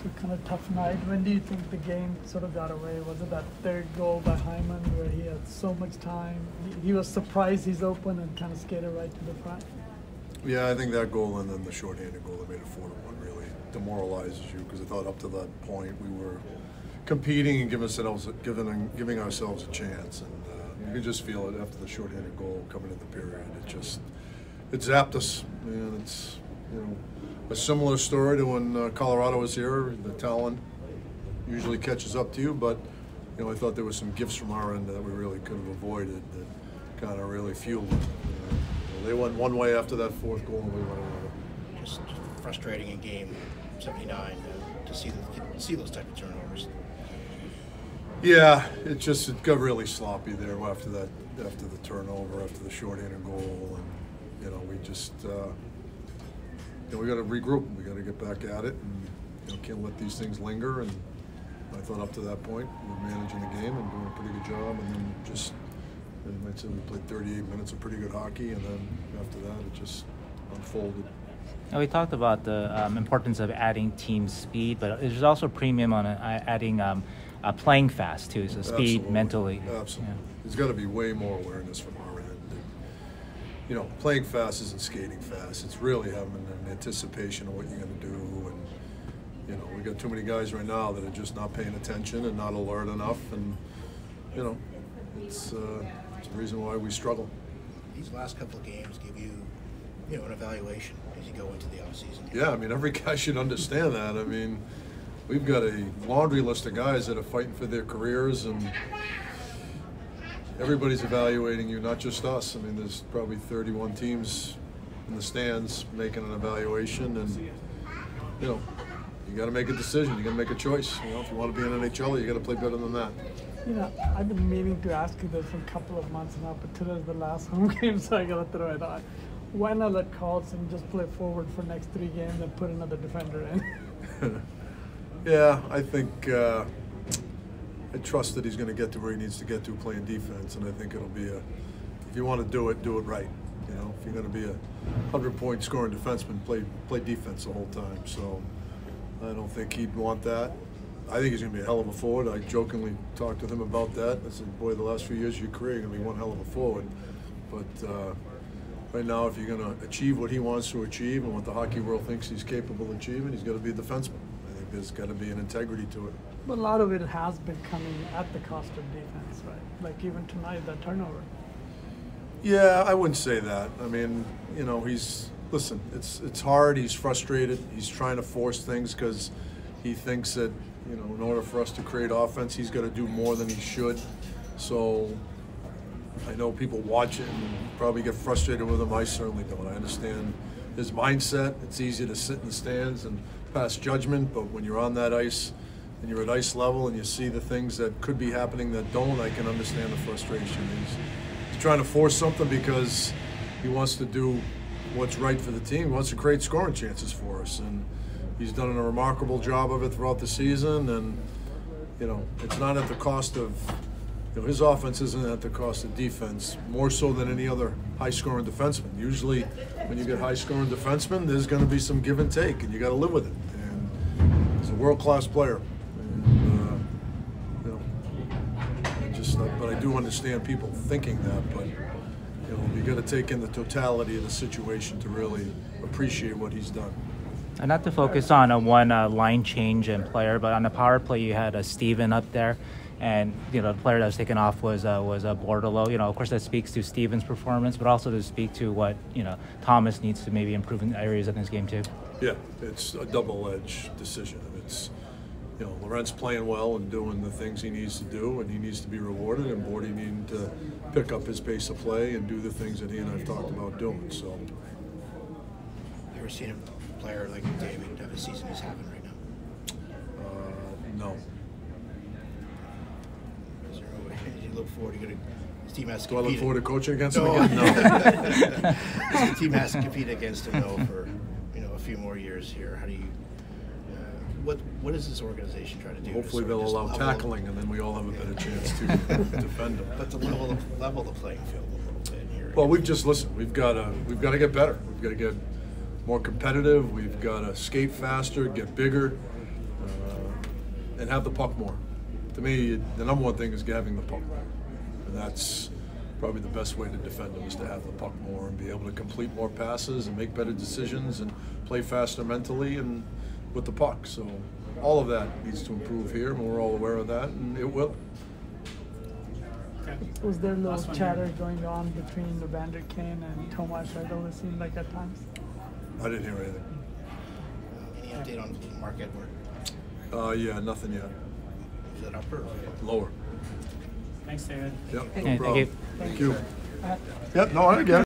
So kind of tough night. When do you think the game sort of got away? Was it that third goal by Hyman where he had so much time? He was surprised he's open and kind of skated right to the front. Yeah, I think that goal and then the shorthanded goal that made it 4-1 really demoralizes you, because I thought up to that point we were competing and giving ourselves a chance, and you can just feel it after the shorthanded goal coming in the period. It zapped us, and it's a similar story to when Colorado was here. The talent usually catches up to you, but I thought there were some gifts from our end that we really could have avoided that kind of really fueled it. They went one way after that fourth goal, and we went another. Just frustrating in game 79 to see those type of turnovers. Yeah, it got really sloppy there after the turnover, after the shorthanded goal, and we just we got to regroup. We got to get back at it, and can't let these things linger. And I thought up to that point we were managing the game and doing a pretty good job, and then just. I'd say we played 38 minutes of pretty good hockey, and then after that it just unfolded. Now, we talked about the importance of adding team speed, but there's also a premium on adding playing fast too, so speed. Absolutely. Mentally. Absolutely. Yeah. There's got to be way more awareness from our end. And, playing fast isn't skating fast. It's really having an anticipation of what you're going to do. And, we got too many guys right now that are just not paying attention and not alert enough. And, it's the reason why we struggle. These last couple of games give you, an evaluation as you go into the offseason. Yeah, every guy should understand that. We've got a laundry list of guys that are fighting for their careers, and everybody's evaluating you, not just us. There's probably 31 teams in the stands making an evaluation, and you got to make a decision. You got to make a choice. If you want to be an NHLer, you got to play better than that. I've been meaning to ask you this for a couple of months now, but today's the last home game, so I got to throw it out. Why not let Carlson just play forward for next 3 games and put another defender in? Yeah, I think I trust that he's going to get to where he needs to get to playing defense, and I think it'll be if you want to do it right. If you're going to be a 100-point scoring defenseman, play defense the whole time. So I don't think he'd want that. I think he's going to be a hell of a forward. I jokingly talked with him about that. I said, boy, the last few years of your career, you're going to be one hell of a forward. But right now, if you're going to achieve what he wants to achieve and what the hockey world thinks he's capable of achieving, he's got to be a defenseman. I think there's got to be an integrity to it. But a lot of it has been coming at the cost of defense, right? Like even tonight, that turnover. Yeah, I wouldn't say that. Listen, it's hard. He's frustrated. He's trying to force things because he thinks that, in order for us to create offense, he's got to do more than he should. So I know people watch it and probably get frustrated with him. I certainly don't. I understand his mindset. It's easy to sit in the stands and pass judgment, but when you're on that ice and you're at ice level and you see the things that could be happening that don't, I can understand the frustration. He's trying to force something because he wants to do what's right for the team. He wants to create scoring chances for us, and he's done a remarkable job of it throughout the season. And it's not at the cost of his offense isn't at the cost of defense, more so than any other high-scoring defenseman. Usually, when you get high-scoring defensemen, there's going to be some give and take, and you got to live with it. And he's a world-class player. And, but I do understand people thinking that. But you got to take in the totality of the situation to really appreciate what he's done. And not to focus on a one line change and player, but on the power play you had a Steven up there, and the player that was taken off was Bordelot. Of course that speaks to Steven's performance, but also to speak to what Thomas needs to maybe improve in areas of this game too. Yeah, it's a double-edged decision. It's Laurent's playing well and doing the things he needs to do, and he needs to be rewarded, and Bordy needing to pick up his pace of play and do the things that he and I have talked about doing. So, you ever seen a player like David have a season he's having right now? No. Is there a way you look forward to his team has to Do I compete? look forward to coaching against him again? No. The team has to compete against him though for a few more years here. How do you? What does this organization try to do? Hopefully they'll allow tackling, and then we all have a better chance to defend them. But to level the playing field a little bit here. Well, we've got to get better. We've got to get more competitive. We've got to skate faster, get bigger. and have the puck more. To me, the number one thing is having the puck more, and that's probably the best way to defend them, is to have the puck more and be able to complete more passes and make better decisions and play faster mentally and with the puck. So all of that needs to improve here, and we're all aware of that, and it will. Okay. Was there a little Last one chatter here. going on between Evander Kane and Tomas Hertl, it seemed like at times? I didn't hear anything. Any update on Mark Edward? Yeah, nothing yet. Is that upper? Lower. Thanks, David. Yep, Hey, no thank problem. you. Thank you. Uh, Yep, no, I get it.